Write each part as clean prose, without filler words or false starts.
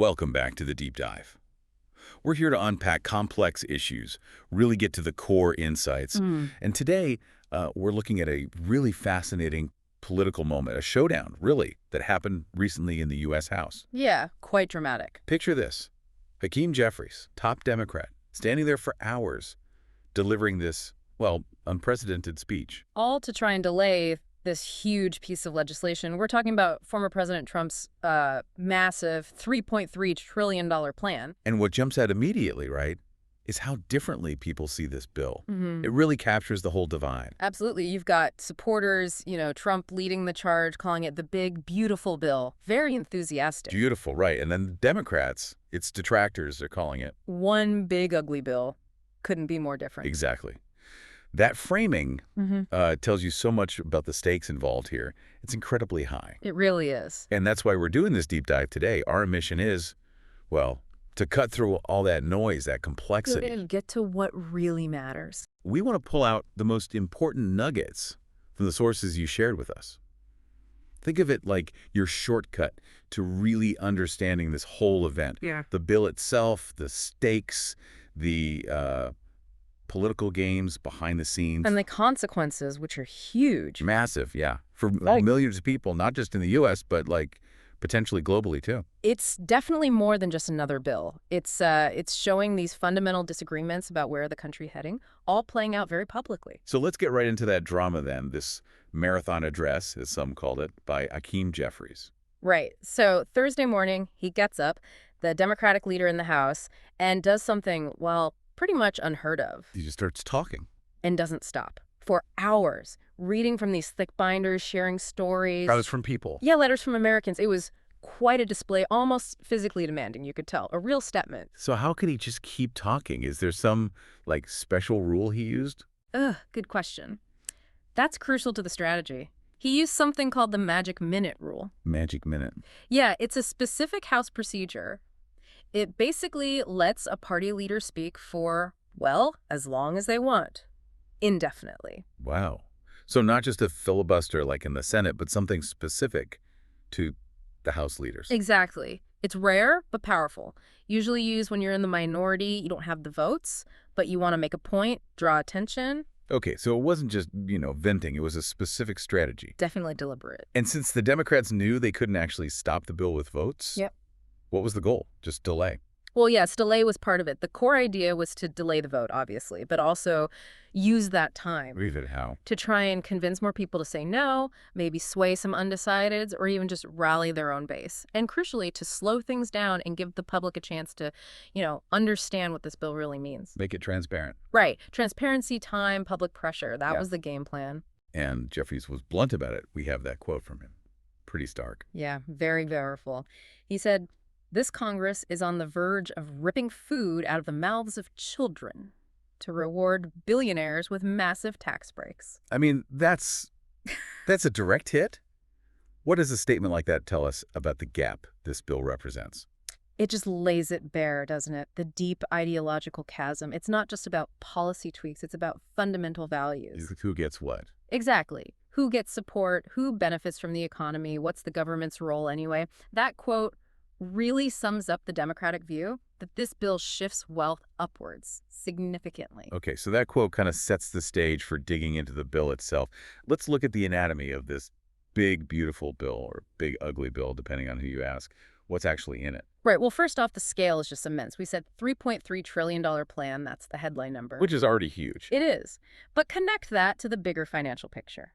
Welcome back to the Deep Dive. We're here to unpack complex issues, really get to the core insights. And today, we're looking at a really fascinating political moment, a showdown, really, that happened recently in the U.S. House. Yeah, quite dramatic. Picture this. Hakeem Jeffries, top Democrat, standing there for hours, delivering this, well, unprecedented speech. All to try and delay this huge piece of legislation. We're talking about former President Trump's massive $3.3 trillion plan. And what jumps out immediately, right, is how differently people see this bill. It really captures the whole divide. Absolutely. You've got supporters, Trump leading the charge, calling it the big, beautiful bill. Very enthusiastic. Beautiful, right. And then the Democrats, its detractors, are calling it one big, ugly bill. Couldn't be more different. Exactly. That framing tells you so much about the stakes involved here. It's incredibly high. It really is. And that's why we're doing this deep dive today. Our mission is, well, to cut through all that noise, that complexity. And get to what really matters. We want to pull out the most important nuggets from the sources you shared with us. Think of it like your shortcut to really understanding this whole event. Yeah. The bill itself, the stakes, the political games behind the scenes. And the consequences, which are huge. Massive, yeah. For millions of people, not just in the U.S., but potentially globally, too. It's definitely more than just another bill. It's showing these fundamental disagreements about where the country heading, all playing out very publicly. So let's get right into that drama then, this marathon address, as some called it, by Hakeem Jeffries. Right. So Thursday morning, he gets up, the Democratic leader in the House, and does something, well, pretty much unheard of. He just starts talking. And doesn't stop. For hours, reading from these thick binders, sharing stories. Letters from people. Yeah, letters from Americans. It was quite a display, almost physically demanding, you could tell. A real statement. So how could he just keep talking? Is there some, special rule he used? Good question. That's crucial to the strategy. He used something called the magic minute rule. Magic minute. Yeah, it's a specific House procedure. It basically lets a party leader speak for, well, as long as they want. Indefinitely. Wow. So not just a filibuster like in the Senate, but something specific to the House leaders. Exactly. It's rare, but powerful. Usually used when you're in the minority, you don't have the votes, but you want to make a point, draw attention. Okay, so it wasn't just, venting. It was a specific strategy. Definitely deliberate. And since the Democrats knew they couldn't actually stop the bill with votes, Yep. What was the goal? Just delay? Well, yes, delay was part of it. The core idea was to delay the vote, obviously, but also use that time. Read it how? To try and convince more people to say no, maybe sway some undecideds, or even just rally their own base. And crucially, to slow things down and give the public a chance to, understand what this bill really means. Make it transparent. Right. Transparency, time, public pressure. That was the game plan. And Jeffries was blunt about it. We have that quote from him. Pretty stark. Yeah, very powerful. He said, "This Congress is on the verge of ripping food out of the mouths of children to reward billionaires with massive tax breaks." I mean, that's a direct hit. What does a statement like that tell us about the gap this bill represents? It just lays it bare, doesn't it? The deep ideological chasm. It's not just about policy tweaks. It's about fundamental values. Who gets what? Exactly. Who gets support? Who benefits from the economy? What's the government's role anyway? That quote really sums up the Democratic view that this bill shifts wealth upwards significantly. Okay, so that quote kind of sets the stage for digging into the bill itself. Let's look at the anatomy of this big, beautiful bill, or big, ugly bill, depending on who you ask. What's actually in it? Right. Well, first off, the scale is just immense. We said $3.3 trillion plan. That's the headline number. Which is already huge. It is. But connect that to the bigger financial picture.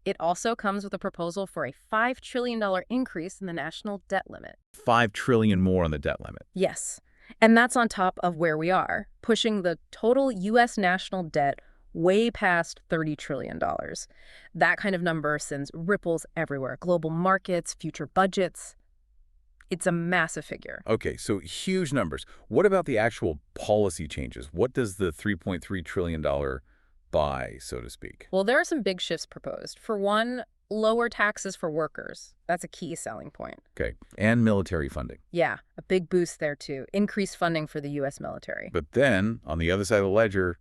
It also comes with a proposal for a $5 trillion increase in the national debt limit. $5 trillion more on the debt limit. Yes. And that's on top of where we are, pushing the total U.S. national debt way past $30 trillion. That kind of number sends ripples everywhere. Global markets, future budgets. It's a massive figure. Okay, so huge numbers. What about the actual policy changes? What does the $3.3 trillion buy, so to speak? Well, there are some big shifts proposed. For one, lower taxes for workers. That's a key selling point. Okay, and military funding. Yeah, a big boost there too. Increased funding for the U.S. military. But then, on the other side of the ledger,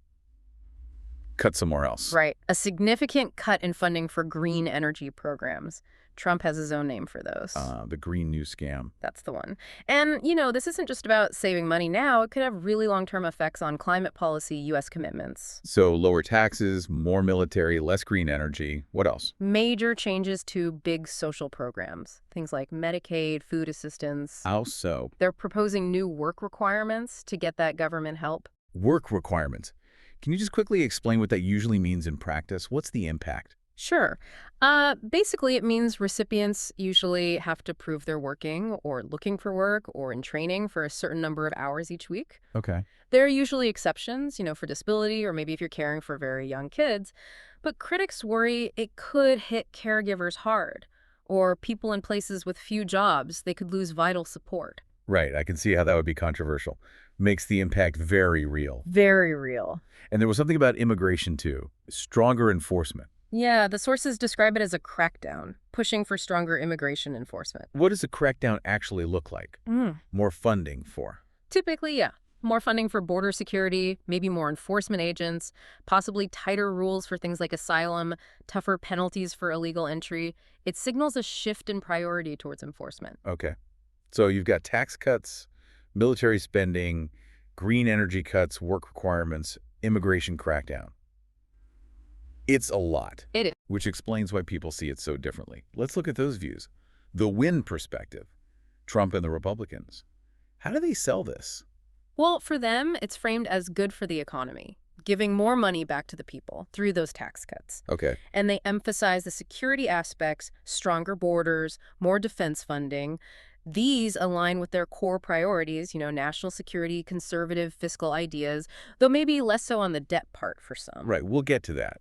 cut somewhere else. Right. A significant cut in funding for green energy programs. Trump has his own name for those. The Green New Scam. That's the one. And, you know, this isn't just about saving money now. It could have really long-term effects on climate policy U.S. commitments. So lower taxes, more military, less green energy. What else? Major changes to big social programs, things like Medicaid, food assistance. How so? They're proposing new work requirements to get that government help. Work requirements. Can you just quickly explain what that usually means in practice? What's the impact? Sure. Basically, it means recipients usually have to prove they're working or looking for work or in training for a certain number of hours each week. Okay. There are usually exceptions, you know, for disability or maybe if you're caring for very young kids. But critics worry it could hit caregivers hard or people in places with few jobs. They could lose vital support. Right. I can see how that would be controversial. Makes the impact very real. Very real. And there was something about immigration, too. Stronger enforcement. Yeah, the sources describe it as a crackdown, pushing for stronger immigration enforcement. What does a crackdown actually look like? More funding for? Typically, yeah. More funding for border security, maybe more enforcement agents, possibly tighter rules for things like asylum, tougher penalties for illegal entry. It signals a shift in priority towards enforcement. Okay. So you've got tax cuts, military spending, green energy cuts, work requirements, immigration crackdown. It's a lot. It is. Which explains why people see it so differently. Let's look at those views. The win perspective. Trump and the Republicans. How do they sell this? Well, for them, it's framed as good for the economy, giving more money back to the people through those tax cuts. Okay. And they emphasize the security aspects, stronger borders, more defense funding. These align with their core priorities, you know, national security, conservative fiscal ideas, though maybe less so on the debt part for some. Right, we'll get to that.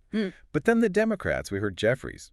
But then the Democrats, we heard Jeffries,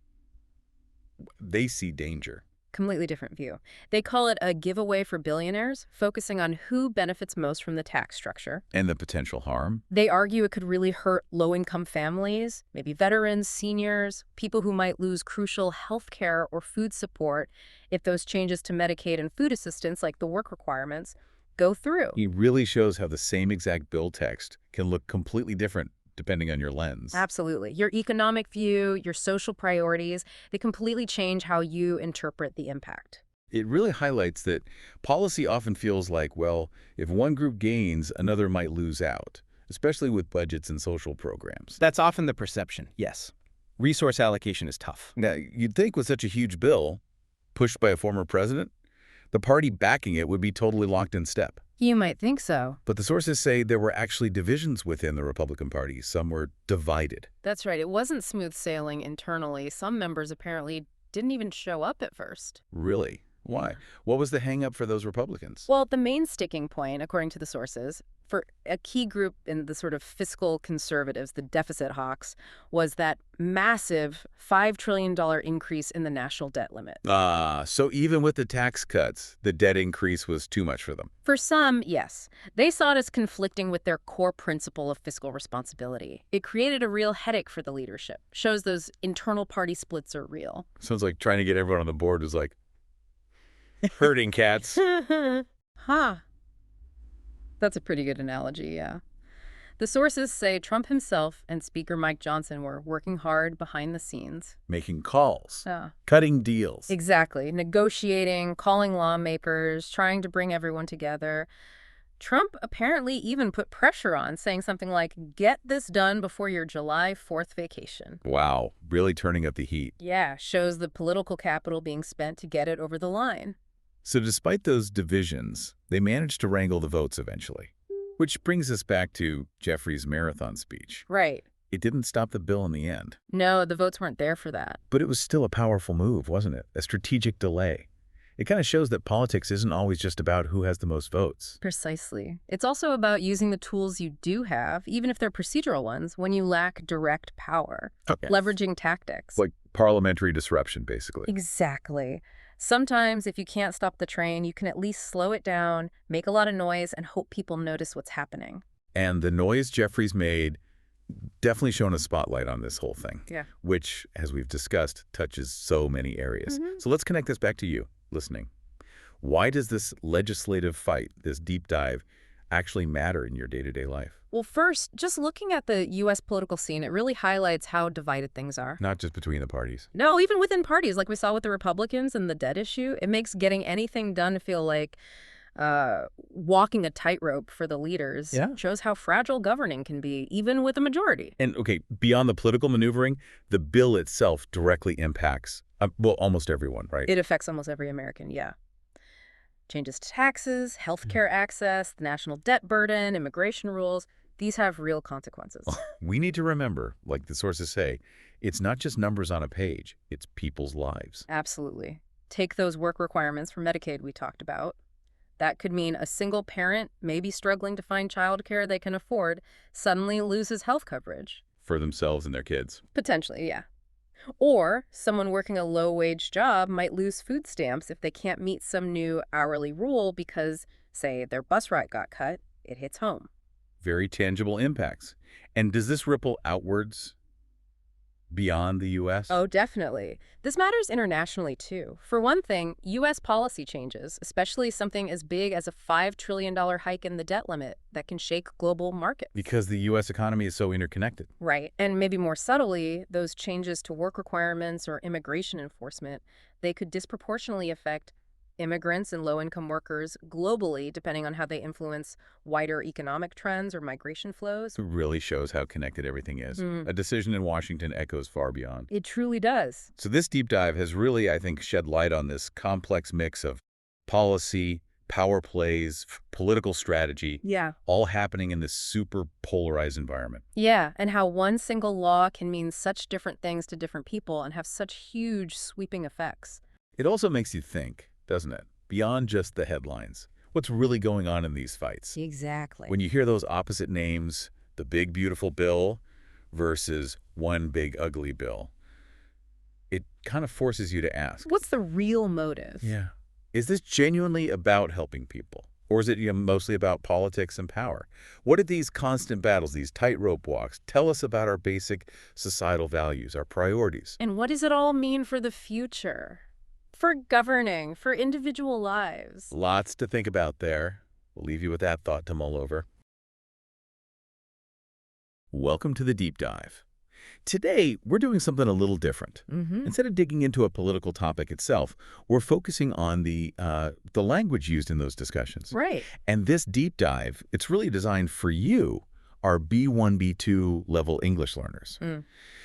they see danger. Completely different view. They call it a giveaway for billionaires, focusing on who benefits most from the tax structure. And the potential harm? They argue it could really hurt low-income families, maybe veterans, seniors, people who might lose crucial health care or food support if those changes to Medicaid and food assistance, like the work requirements, go through. He really shows how the same exact bill text can look completely different depending on your lens. Absolutely. Your economic view, your social priorities, they completely change how you interpret the impact. It really highlights that policy often feels like, well, if one group gains, another might lose out, especially with budgets and social programs. That's often the perception, yes. Resource allocation is tough. Now, you'd think with such a huge bill, pushed by a former president, the party backing it would be totally locked in step. You might think so. But the sources say there were actually divisions within the Republican Party. Some were divided. That's right. It wasn't smooth sailing internally. Some members apparently didn't even show up at first. Really? Why? What was the hang-up for those Republicans? Well, the main sticking point, according to the sources, for a key group in the sort of fiscal conservatives, the deficit hawks, was that massive $5 trillion increase in the national debt limit. So even with the tax cuts, the debt increase was too much for them. For some, yes. They saw it as conflicting with their core principle of fiscal responsibility. It created a real headache for the leadership. Shows those internal party splits are real. Sounds like trying to get everyone on the board was like herding cats. Huh. That's a pretty good analogy, yeah. The sources say Trump himself and Speaker Mike Johnson were working hard behind the scenes. Making calls. Yeah. Cutting deals. Exactly. Negotiating, calling lawmakers, trying to bring everyone together. Trump apparently even put pressure on, saying something like, get this done before your July 4th vacation. Wow. Really turning up the heat. Yeah, shows the political capital being spent to get it over the line. So despite those divisions, they managed to wrangle the votes eventually. Which brings us back to Jeffries' marathon speech. Right. It didn't stop the bill in the end. No, the votes weren't there for that. But it was still a powerful move, wasn't it? A strategic delay. It kind of shows that politics isn't always just about who has the most votes. Precisely. It's also about using the tools you do have, even if they're procedural ones, when you lack direct power. Okay. Leveraging tactics. Like parliamentary disruption, basically. Exactly. Sometimes, if you can't stop the train, you can at least slow it down, make a lot of noise, and hope people notice what's happening. And the noise Jeffries made definitely shone a spotlight on this whole thing. Yeah. Which, as we've discussed, touches so many areas. So let's connect this back to you, listening. Why does this legislative fight, this deep dive, actually matter in your day-to-day life? Well, first, just looking at the U.S. political scene, it really highlights how divided things are. Not just between the parties. No, even within parties, like we saw with the Republicans and the debt issue, it makes getting anything done feel like walking a tightrope for the leaders. Yeah. Shows how fragile governing can be, even with a majority. And, okay, beyond the political maneuvering, the bill itself directly impacts, well, almost everyone, right? It affects almost every American, yeah. Changes to taxes, healthcare access, the national debt burden, immigration rules. These have real consequences. We need to remember, like the sources say, it's not just numbers on a page, it's people's lives. Absolutely. Take those work requirements for Medicaid we talked about. That could mean a single parent, maybe struggling to find childcare they can afford, suddenly loses health coverage. For themselves and their kids. Potentially, yeah. Or someone working a low-wage job might lose food stamps if they can't meet some new hourly rule because, say, their bus ride got cut. It hits home. Very tangible impacts. And does this ripple outwards beyond the U.S.? Oh, definitely. This matters internationally, too. For one thing, U.S. policy changes, especially something as big as a $5 trillion hike in the debt limit that can shake global markets. Because the U.S. economy is so interconnected. Right. And maybe more subtly, those changes to work requirements or immigration enforcement, they could disproportionately affect immigrants and low-income workers globally, depending on how they influence wider economic trends or migration flows. It really shows how connected everything is. A decision in Washington echoes far beyond. It truly does. So this deep dive has really, I think, shed light on this complex mix of policy, power plays, political strategy, Yeah. all happening in this super polarized environment. Yeah, and how one single law can mean such different things to different people and have such huge sweeping effects. It also makes you think, doesn't it? Beyond just the headlines. What's really going on in these fights? Exactly. When you hear those opposite names, the big beautiful bill versus one big ugly bill, it kind of forces you to ask. What's the real motive? Yeah. Is this genuinely about helping people? Or is it mostly about politics and power? What did these constant battles, these tightrope walks, tell us about our basic societal values, our priorities? And what does it all mean for the future? For governing, for individual lives. Lots to think about there. We'll leave you with that thought to mull over. Welcome to the Deep Dive. Today, we're doing something a little different. Instead of digging into a political topic itself, we're focusing on the language used in those discussions. Right. And this deep dive, it's really designed for you, our B1, B2 level English learners.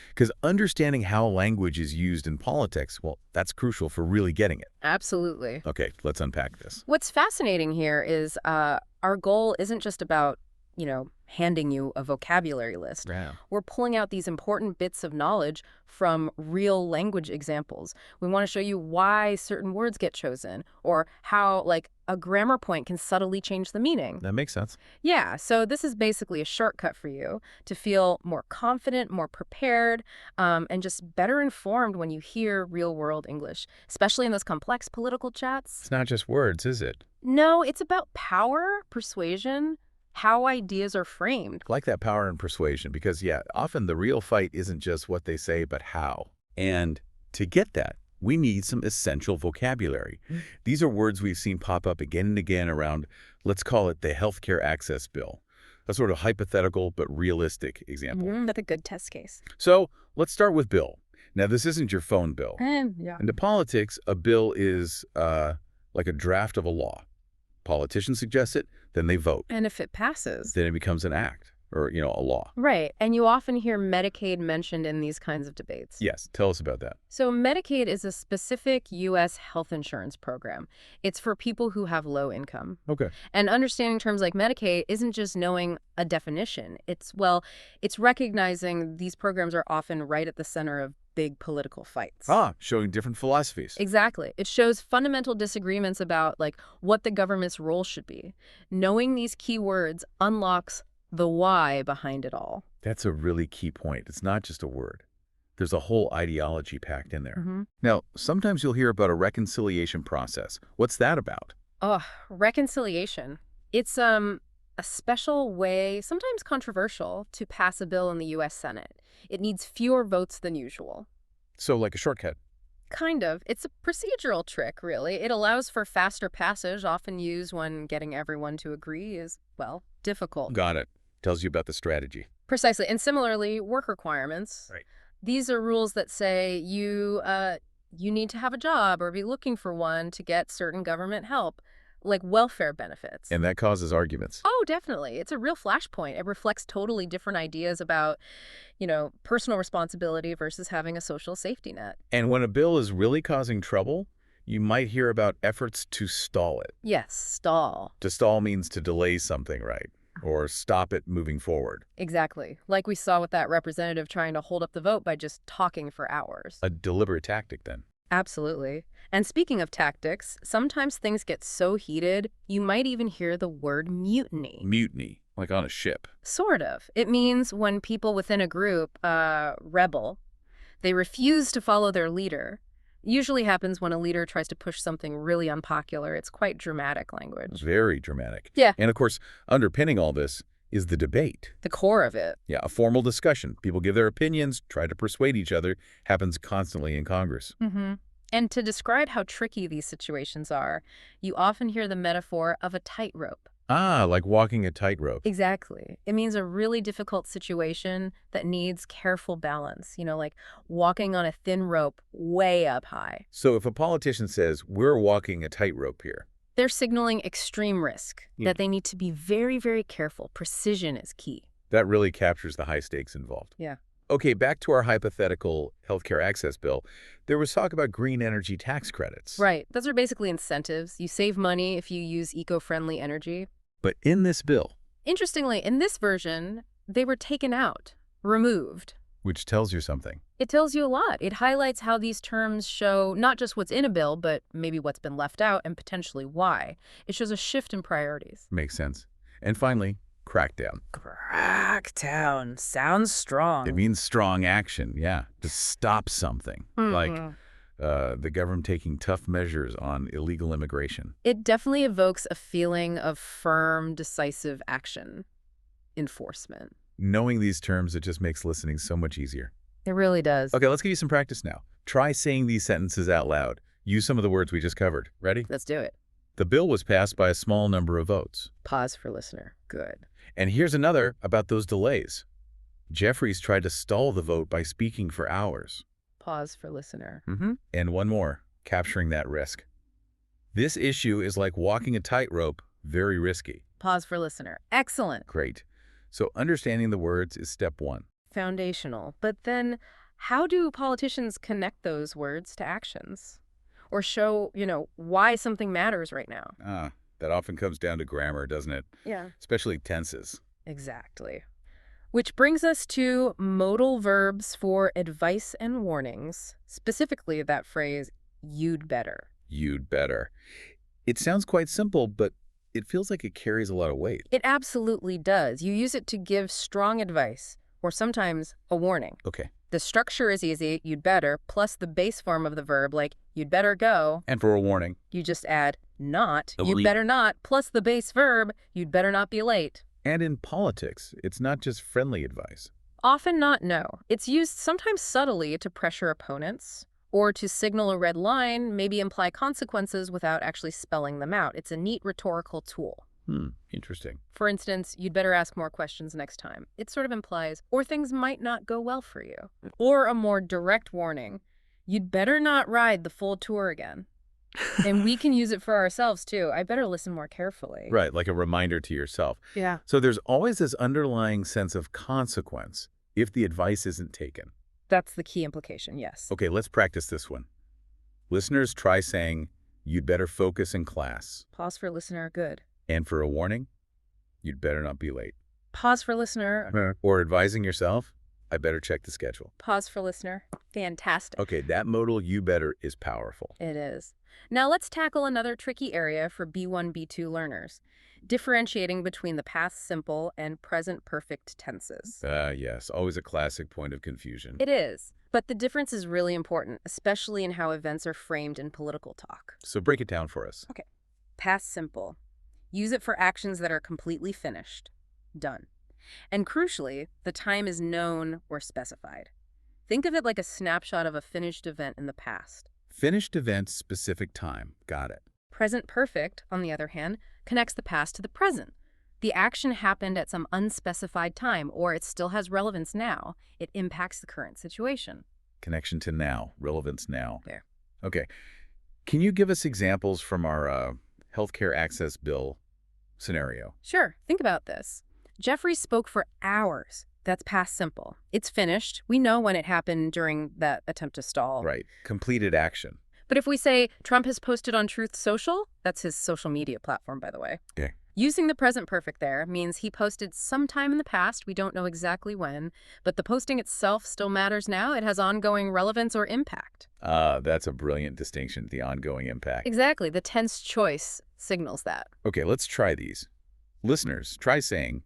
Because understanding how language is used in politics, well, that's crucial for really getting it. Absolutely. Okay, let's unpack this. What's fascinating here is our goal isn't just about, handing you a vocabulary list. Yeah. We're pulling out these important bits of knowledge from real language examples. We want to show you why certain words get chosen or how, like, a grammar point can subtly change the meaning. That makes sense. Yeah, so this is basically a shortcut for you to feel more confident, more prepared, and just better informed when you hear real-world English, especially in those complex political chats. It's not just words, is it? No, it's about power, persuasion, how ideas are framed. I like that power and persuasion because, yeah, often the real fight isn't just what they say, but how. And to get that, we need some essential vocabulary. These are words we've seen pop up again and again around, let's call it the healthcare access bill, a sort of hypothetical but realistic example. That's a good test case. So let's start with bill. Now, this isn't your phone bill. Yeah. Into politics, a bill is like a draft of a law. Politicians suggest it, then they vote. And if it passes. Then it becomes an act or, a law. Right. And you often hear Medicaid mentioned in these kinds of debates. Yes. Tell us about that. So Medicaid is a specific U.S. health insurance program. It's for people who have low income. Okay. And understanding terms like Medicaid isn't just knowing a definition. It's recognizing these programs are often right at the center of big political fights. Showing different philosophies. Exactly. It shows fundamental disagreements about, like, what the government's role should be. Knowing these key words unlocks the why behind it all. That's a really key point. It's not just a word. There's a whole ideology packed in there. Now, sometimes you'll hear about a reconciliation process. What's that about? Reconciliation. It's a special way, sometimes controversial, to pass a bill in the U.S. Senate. It needs fewer votes than usual. So like a shortcut. Kind of. It's a procedural trick, really. It allows for faster passage, often used when getting everyone to agree is, well, difficult. Got it. Tells you about the strategy. Precisely. And similarly, work requirements. Right. These are rules that say you need to have a job or be looking for one to get certain government help, like welfare benefits. And that causes arguments. Oh, definitely. It's a real flashpoint. It reflects totally different ideas about, personal responsibility versus having a social safety net. And when a bill is really causing trouble, you might hear about efforts to stall it. Yes, stall. To stall means to delay something, right? Or stop it moving forward. Exactly. Like we saw with that representative trying to hold up the vote by just talking for hours. A deliberate tactic, then. Absolutely. And speaking of tactics, sometimes things get so heated, you might even hear the word mutiny. Mutiny, like on a ship. Sort of. It means when people within a group rebel, they refuse to follow their leader. It usually happens when a leader tries to push something really unpopular. It's quite dramatic language. Very dramatic. Yeah. And of course, underpinning all this is the debate. The core of it. Yeah, a formal discussion. People give their opinions, try to persuade each other, happens constantly in Congress. Mm-hmm. And to describe how tricky these situations are, you often hear the metaphor of a tightrope. Ah, like walking a tightrope. Exactly. It means a really difficult situation that needs careful balance, like walking on a thin rope way up high. So if a politician says, we're walking a tightrope here. They're signaling extreme risk, that they need to be very, very careful. Precision is key. That really captures the high stakes involved. Yeah. Okay, back to our hypothetical healthcare access bill. There was talk about green energy tax credits. Right. Those are basically incentives. You save money if you use eco-friendly energy. But in this bill, interestingly, in this version, they were taken out, removed. Which tells you something. It tells you a lot. It highlights how these terms show not just what's in a bill, but maybe what's been left out and potentially why. It shows a shift in priorities. Makes sense. And finally, crackdown. Crackdown. Sounds strong. It means strong action, yeah, to stop something. Like the government taking tough measures on illegal immigration. It definitely evokes a feeling of firm, decisive action. Enforcement. Knowing these terms, it just makes listening so much easier. It really does. Okay, let's give you some practice now. Try saying these sentences out loud. Use some of the words we just covered. Ready? Let's do it. The bill was passed by a small number of votes. Pause for listener. Good. And here's another about those delays. Jeffries tried to stall the vote by speaking for hours. Pause for listener. And one more, capturing that risk. This issue is like walking a tightrope, very risky. Pause for listener. Excellent. Great. So understanding the words is step one. Foundational. But then how do politicians connect those words to actions? Or show, why something matters right now? That often comes down to grammar, doesn't it? Yeah. Especially tenses. Exactly. Which brings us to modal verbs for advice and warnings, specifically that phrase, you'd better. You'd better. It sounds quite simple, but it feels like it carries a lot of weight. It absolutely does. You use it to give strong advice, or sometimes a warning. Okay. The structure is easy, you'd better, plus the base form of the verb, like you'd better go. And for a warning. You just add not, you'd better not, plus the base verb, you'd better not be late. And in politics, it's not just friendly advice. Often not, no. It's used sometimes subtly to pressure opponents or to signal a red line, maybe imply consequences without actually spelling them out. It's a neat rhetorical tool. Interesting. For instance, you'd better ask more questions next time. It sort of implies, or things might not go well for you. Or a more direct warning, you'd better not ride the full tour again. And we can use it for ourselves, too. I better listen more carefully. Right, like a reminder to yourself. Yeah. So there's always this underlying sense of consequence if the advice isn't taken. That's the key implication, yes. Okay, let's practice this one. Listeners, try saying, you'd better focus in class. Pause for listener, good. And for a warning, you'd better not be late. Pause for listener. Or advising yourself, I better check the schedule. Pause for listener. Fantastic. Okay, that modal you better is powerful. It is. Now let's tackle another tricky area for B1, B2 learners, differentiating between the past simple and present perfect tenses. Yes, always a classic point of confusion. It is. But the difference is really important, especially in how events are framed in political talk. So break it down for us. Okay. Past simple. Use it for actions that are completely finished. Done. And crucially, the time is known or specified. Think of it like a snapshot of a finished event in the past. Finished event, specific time. Got it. Present perfect, on the other hand, connects the past to the present. The action happened at some unspecified time, or it still has relevance now. It impacts the current situation. Connection to now. Relevance now. There. Okay. Can you give us examples from our healthcare access bill scenario? Sure, think about this. Jeffries spoke for hours. That's past simple. It's finished. We know when it happened during that attempt to stall. Right. Completed action. But if we say Trump has posted on Truth Social, that's his social media platform, by the way. Okay. Using the present perfect there means he posted sometime in the past, we don't know exactly when, but the posting itself still matters now. It has ongoing relevance or impact. That's a brilliant distinction, the ongoing impact. Exactly. The tense choice signals that. Okay, let's try these. Listeners, try saying,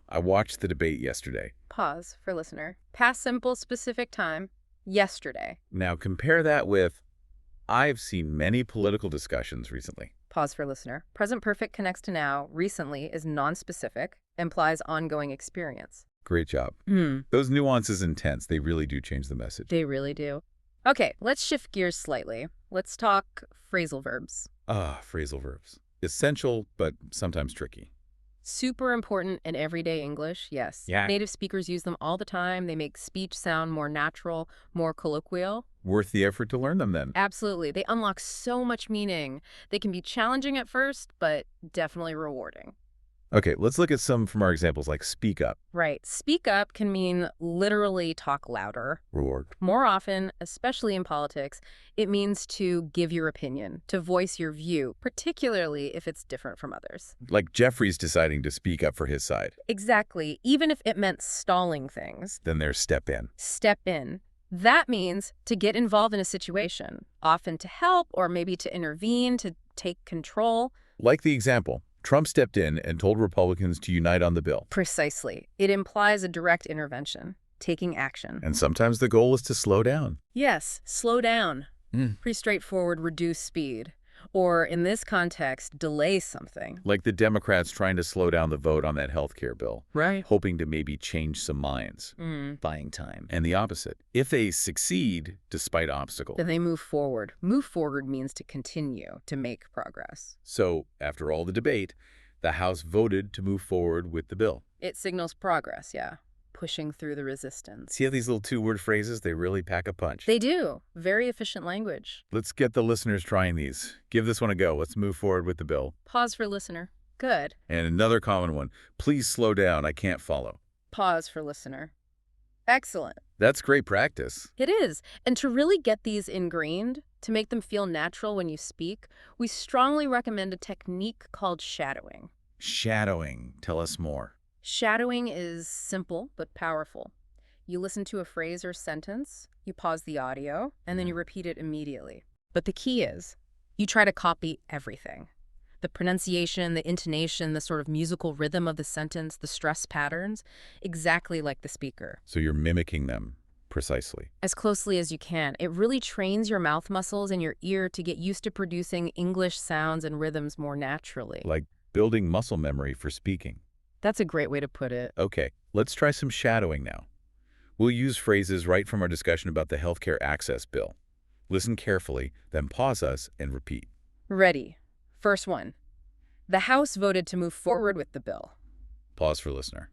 I watched the debate yesterday. Pause for listener. Past simple, specific time, yesterday. Now compare that with, I've seen many political discussions recently. Pause for listener. Present perfect connects to now. Recently is non-specific, implies ongoing experience. Great job. Those nuances and tense, they really do change the message. They really do. Okay, let's shift gears slightly. Let's talk phrasal verbs. Phrasal verbs. Essential, but sometimes tricky. Super important in everyday English, yes. Yeah. Native speakers use them all the time. They make speech sound more natural, more colloquial. Worth the effort to learn them then. Absolutely. They unlock so much meaning. They can be challenging at first, but definitely rewarding. Okay, let's look at some from our examples like speak up. Right. Speak up can mean literally talk louder. Reward. More often, especially in politics, it means to give your opinion, to voice your view, particularly if it's different from others. Like Jeffries deciding to speak up for his side. Exactly. Even if it meant stalling things. Then there's step in. Step in. That means to get involved in a situation, often to help or maybe to intervene, to take control. Like the example, Trump stepped in and told Republicans to unite on the bill. Precisely. It implies a direct intervention, taking action. And sometimes the goal is to slow down. Yes, slow down. Pretty straightforward, reduce speed. Or in this context, delay something. Like the Democrats trying to slow down the vote on that healthcare bill. Right. Hoping to maybe change some minds. Buying time. And the opposite. If they succeed despite obstacles. Then they move forward. Move forward means to continue, to make progress. So, after all the debate, the House voted to move forward with the bill. It signals progress, yeah. Pushing through the resistance. See how these little two-word phrases, they really pack a punch. They do. Very efficient language. Let's get the listeners trying these. Give this one a go. Let's move forward with the bill. Pause for listener. Good. And another common one. Please slow down. I can't follow. Pause for listener. Excellent. That's great practice. It is. And to really get these ingrained, to make them feel natural when you speak, we strongly recommend a technique called shadowing. Shadowing. Tell us more. Shadowing is simple but powerful. You listen to a phrase or sentence, you pause the audio, and then you repeat it immediately. But the key is, you try to copy everything. The pronunciation, the intonation, the sort of musical rhythm of the sentence, the stress patterns, exactly like the speaker. So you're mimicking them precisely. As closely as you can. It really trains your mouth muscles and your ear to get used to producing English sounds and rhythms more naturally. Like building muscle memory for speaking. That's a great way to put it. Okay, let's try some shadowing now. We'll use phrases right from our discussion about the healthcare access bill. Listen carefully, then pause us and repeat. Ready. First one. The House voted to move forward with the bill. Pause for listener.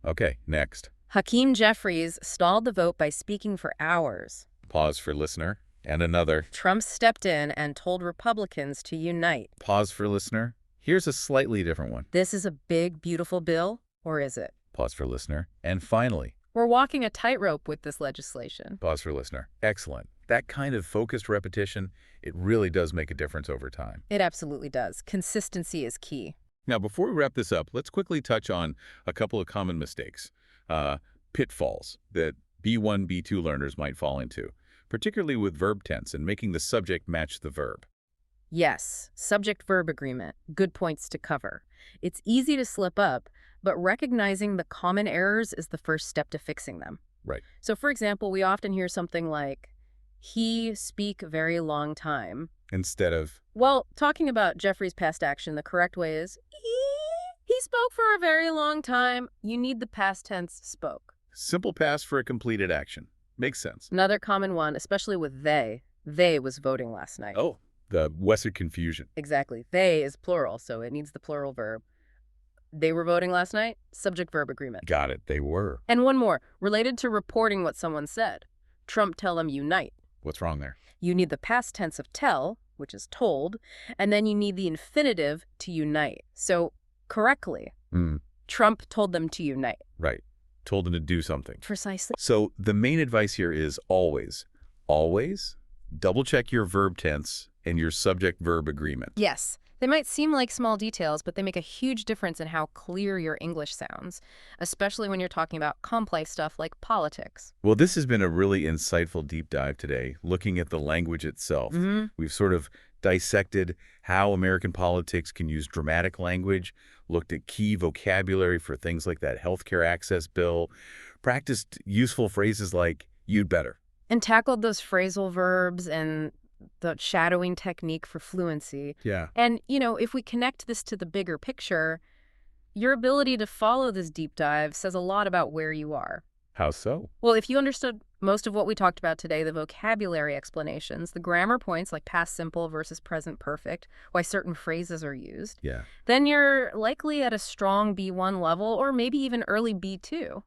Okay, next. Hakeem Jeffries stalled the vote by speaking for hours. Pause for listener. And another. Trump stepped in and told Republicans to unite. Pause for listener. Here's a slightly different one. This is a big, beautiful bill, or is it? Pause for listener. And finally. We're walking a tightrope with this legislation. Pause for listener. Excellent. That kind of focused repetition, it really does make a difference over time. It absolutely does. Consistency is key. Now, before we wrap this up, let's quickly touch on a couple of common mistakes, pitfalls that B1, B2 learners might fall into, particularly with verb tense and making the subject match the verb. Yes, subject-verb agreement. Good points to cover. It's easy to slip up, but recognizing the common errors is the first step to fixing them. Right. So, for example, we often hear something like, he speak very long time. Instead of, Well, talking about Jeffrey's past action, the correct way is, he spoke for a very long time. You need the past tense spoke. simple past for a completed action. Makes sense. Another common one, especially with they, They was voting last night. Oh, the Western confusion. Exactly. They is plural, so it needs the plural verb. They were voting last night, subject-verb agreement. Got it. They were. And one more, related to reporting what someone said. Trump tell them unite. What's wrong there? You need the past tense of tell, which is told, and then you need the infinitive to unite. So, correctly, Trump told them to unite. Right. Told them to do something. Precisely. So the main advice here is always double-check your verb tense and your subject-verb agreement. Yes. They might seem like small details, but they make a huge difference in how clear your English sounds, especially when you're talking about complex stuff like politics. Well, this has been a really insightful deep dive today, looking at the language itself. We've sort of dissected how American politics can use dramatic language, looked at key vocabulary for things like that healthcare access bill, practiced useful phrases like, you'd better. And tackled those phrasal verbs and the shadowing technique for fluency. Yeah. And, if we connect this to the bigger picture, your ability to follow this deep dive says a lot about where you are. How so? Well, if you understood most of what we talked about today, the vocabulary explanations, the grammar points like past simple versus present perfect, why certain phrases are used, then you're likely at a strong B1 level or maybe even early B2,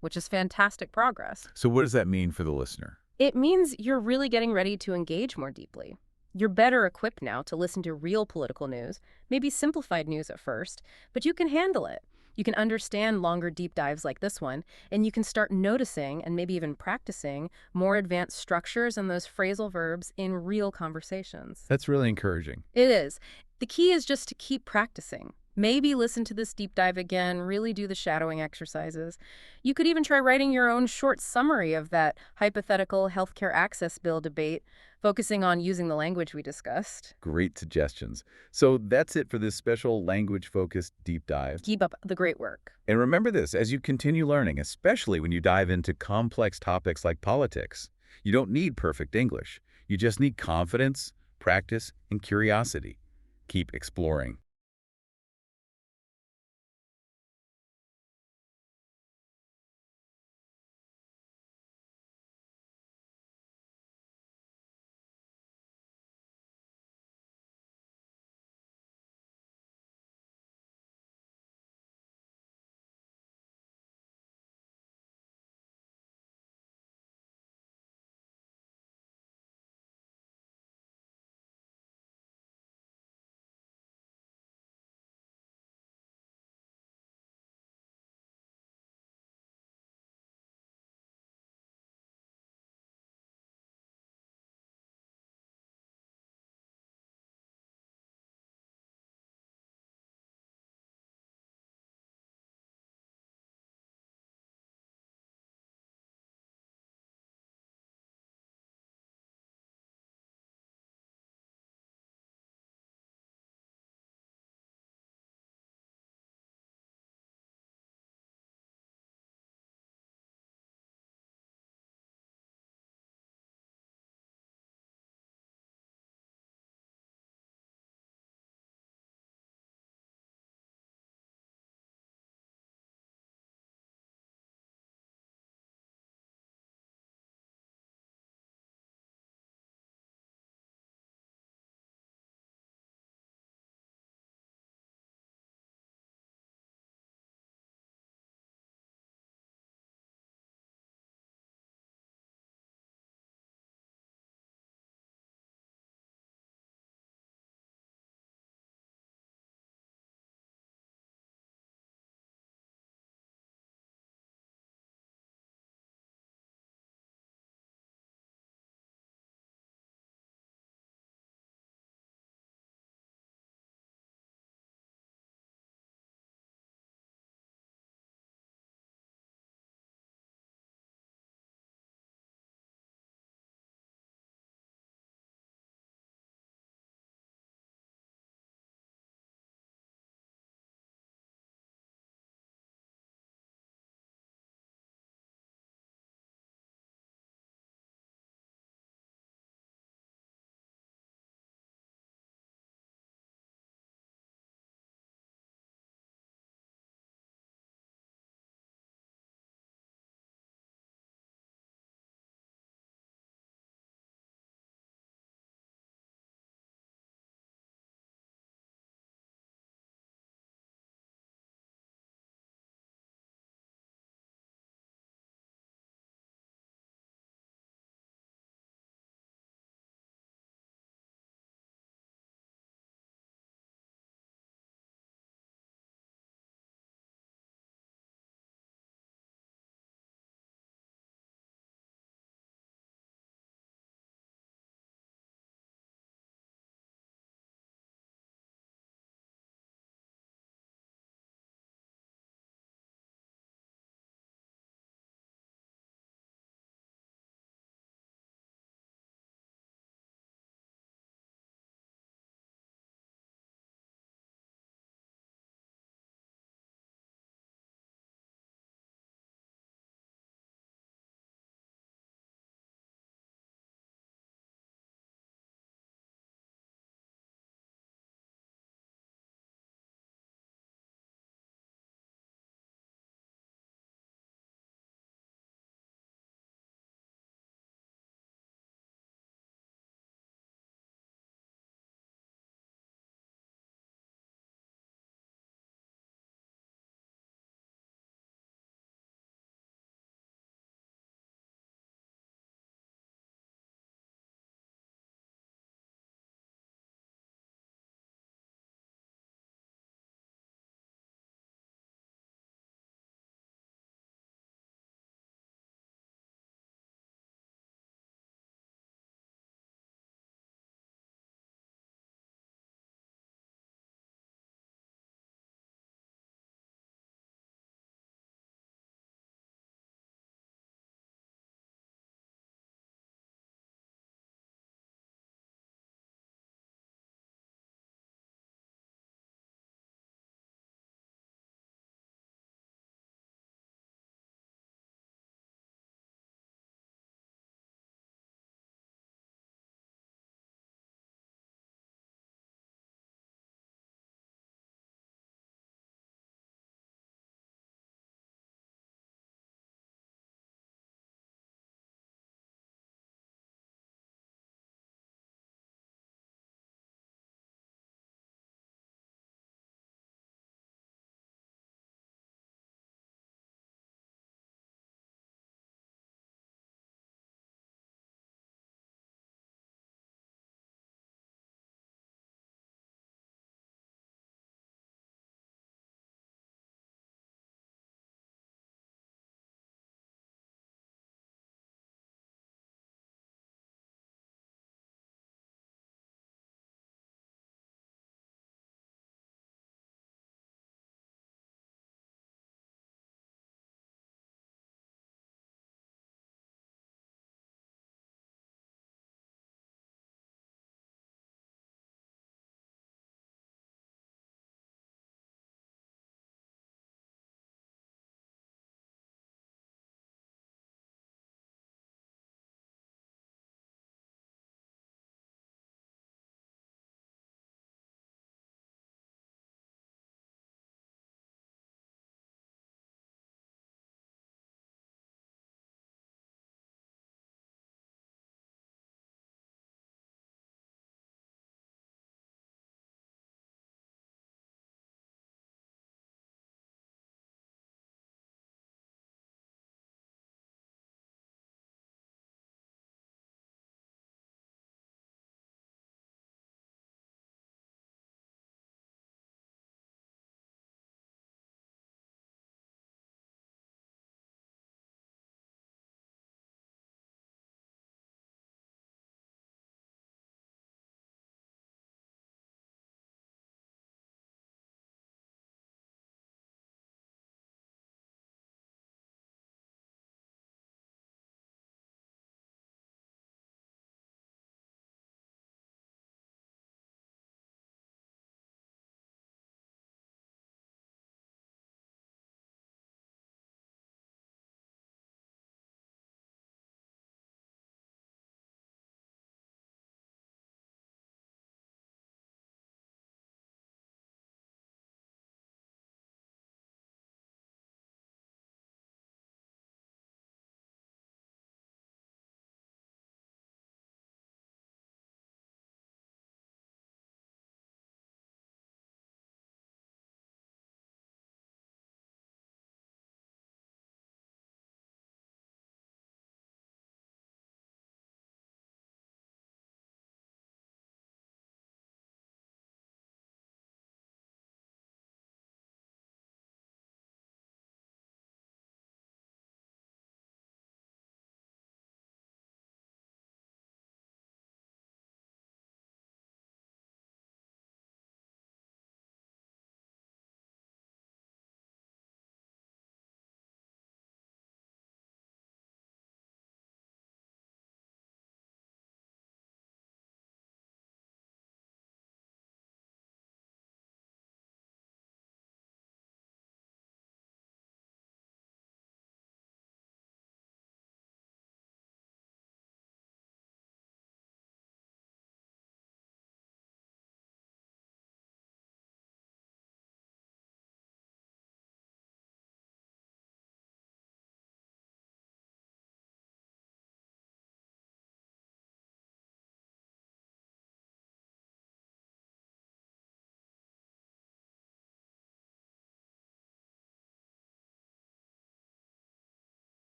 which is fantastic progress. So what does that mean for the listener? It means you're really getting ready to engage more deeply. You're better equipped now to listen to real political news, maybe simplified news at first, but you can handle it. You can understand longer deep dives like this one, and you can start noticing and maybe even practicing more advanced structures and those phrasal verbs in real conversations. That's really encouraging. It is. The key is just to keep practicing. Maybe listen to this deep dive again, really do the shadowing exercises. You could even try writing your own short summary of that hypothetical healthcare access bill debate, focusing on using the language we discussed. Great suggestions. So that's it for this special language-focused deep dive. Keep up the great work. And remember this, as you continue learning, especially when you dive into complex topics like politics, you don't need perfect English. You just need confidence, practice, and curiosity. Keep exploring.